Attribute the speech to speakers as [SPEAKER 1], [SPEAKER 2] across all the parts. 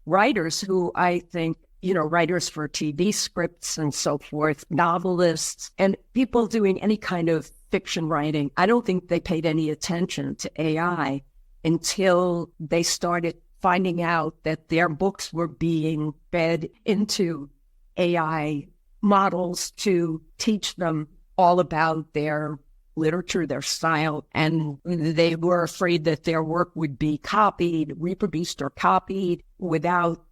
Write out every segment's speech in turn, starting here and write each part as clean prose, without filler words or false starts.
[SPEAKER 1] writers who I think, writers for TV scripts and so forth, novelists, and people doing any kind of fiction writing, I don't think they paid any attention to AI until they started finding out that their books were being fed into AI models to teach them all about their literature, their style, and they were afraid that their work would be copied, reproduced, or copied without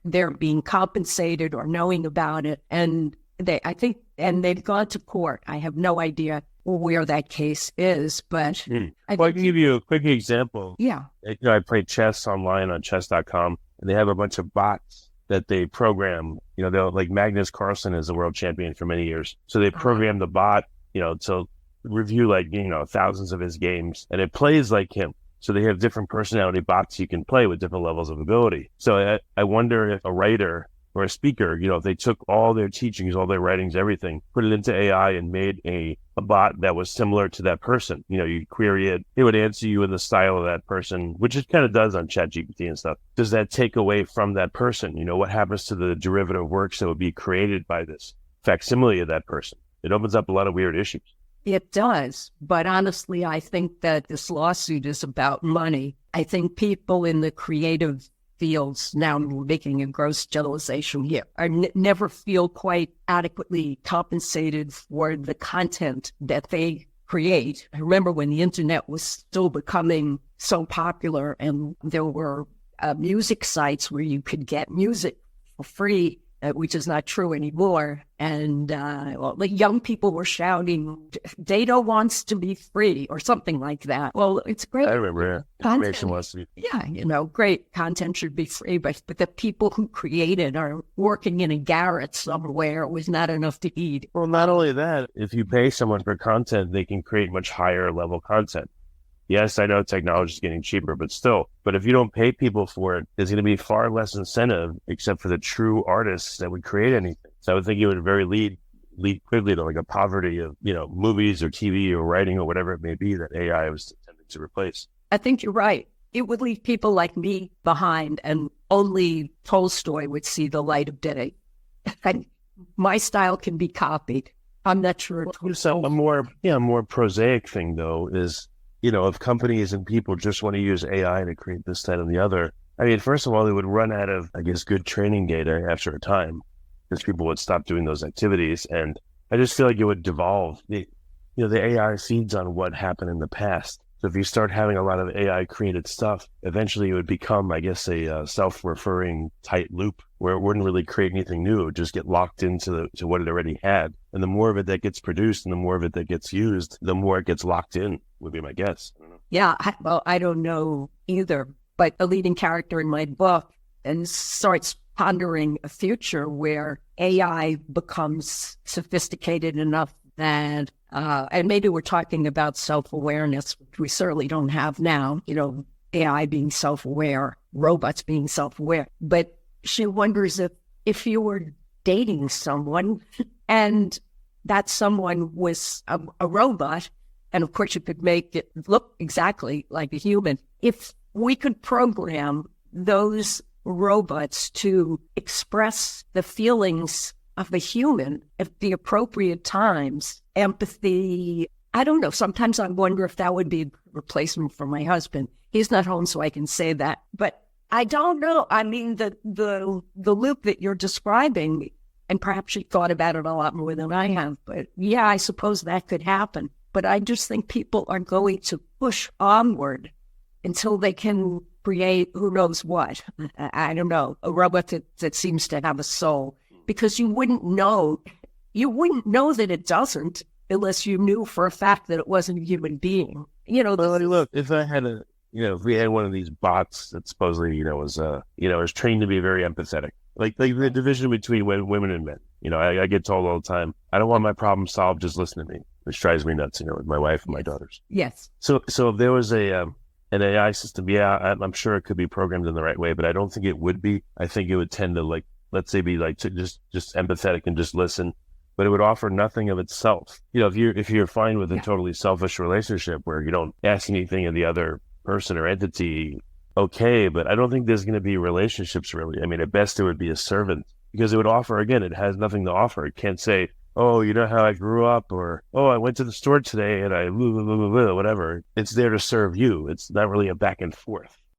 [SPEAKER 1] their being compensated or knowing about it. And they've gone to court. I have no idea where that case is, but
[SPEAKER 2] I can give you a quick example.
[SPEAKER 1] Yeah.
[SPEAKER 2] I play chess online on chess.com, and they have a bunch of bots that they program. They'll, like, Magnus Carlsen is a world champion for many years. So they program the bot, to review thousands of his games, and it plays like him. So they have different personality bots you can play with different levels of ability. So I wonder if a writer or a speaker, if they took all their teachings, all their writings, everything, put it into AI and made a bot that was similar to that person. You query it, it would answer you in the style of that person, which it kind of does on ChatGPT and stuff. Does that take away from that person? What happens to the derivative works that would be created by this facsimile of that person? It opens up a lot of weird issues.
[SPEAKER 1] It does. But honestly, I think that this lawsuit is about money. I think people in the creative fields, now making a gross generalization here, never feel quite adequately compensated for the content that they create. I remember when the internet was still becoming so popular and there were music sites where you could get music for free, which is not true anymore. And young people were shouting, data wants to be free or something like that. Well, it's great.
[SPEAKER 2] I remember information wants to be.
[SPEAKER 1] Yeah, great content should be free, but the people who create it are working in a garret somewhere with not enough to eat.
[SPEAKER 2] Well, not only that, if you pay someone for content, they can create much higher level content. Yes, I know technology is getting cheaper, but still. But if you don't pay people for it, there's going to be far less incentive, except for the true artists that would create anything. So I would think it would lead quickly to like a poverty of, movies or TV or writing or whatever it may be that AI was intended to replace.
[SPEAKER 1] I think you're right. It would leave people like me behind, and only Tolstoy would see the light of day. And my style can be copied. I'm not sure.
[SPEAKER 2] So a more prosaic thing, though, is, if companies and people just want to use AI to create this, that, and the other, I mean, first of all, they would run out of, I guess, good training data after a time, because people would stop doing those activities. And I just feel like it would devolve. The AI feeds on what happened in the past. So if you start having a lot of AI created stuff, eventually it would become, I guess, a self-referring tight loop where it wouldn't really create anything new. It would just get locked into what it already had. And the more of it that gets produced and the more of it that gets used, the more it gets locked in, would be my guess. I don't know.
[SPEAKER 1] Yeah, I don't know either. But a leading character in my book and starts pondering a future where AI becomes sophisticated enough that, and maybe we're talking about self-awareness, which we certainly don't have now, AI being self-aware, robots being self-aware. But she wonders if you were dating someone and that someone was a robot, and of course you could make it look exactly like a human, if we could program those robots to express the feelings of a human at the appropriate times, empathy. I don't know. Sometimes I wonder if that would be a replacement for my husband. He's not home, so I can say that. But I don't know. I mean, the loop that you're describing, and perhaps you thought about it a lot more than I have, but yeah, I suppose that could happen. But I just think people are going to push onward until they can create who knows what. I don't know, a robot that seems to have a soul. Because you wouldn't know that it doesn't unless you knew for a fact that it wasn't a human being.
[SPEAKER 2] Well, look, if I had if we had one of these bots that supposedly, was trained to be very empathetic, like the division between women and men. I get told all the time, I don't want my problem solved, just listen to me, which drives me nuts, with my wife and my daughters.
[SPEAKER 1] Yes.
[SPEAKER 2] So if there was an AI system, yeah, I'm sure it could be programmed in the right way, but I don't think it would be. I think it would tend to let's say be to just empathetic and just listen, but it would offer nothing of itself. If you're fine with a totally selfish relationship where you don't ask anything of the other person or entity, okay, but I don't think there's going to be relationships really. I mean, at best it would be a servant because it would offer, again, it has nothing to offer. It can't say, oh, you know how I grew up, or, oh, I went to the store today and I blah, blah, blah, blah, blah, whatever. It's there to serve you. It's not really a back and forth.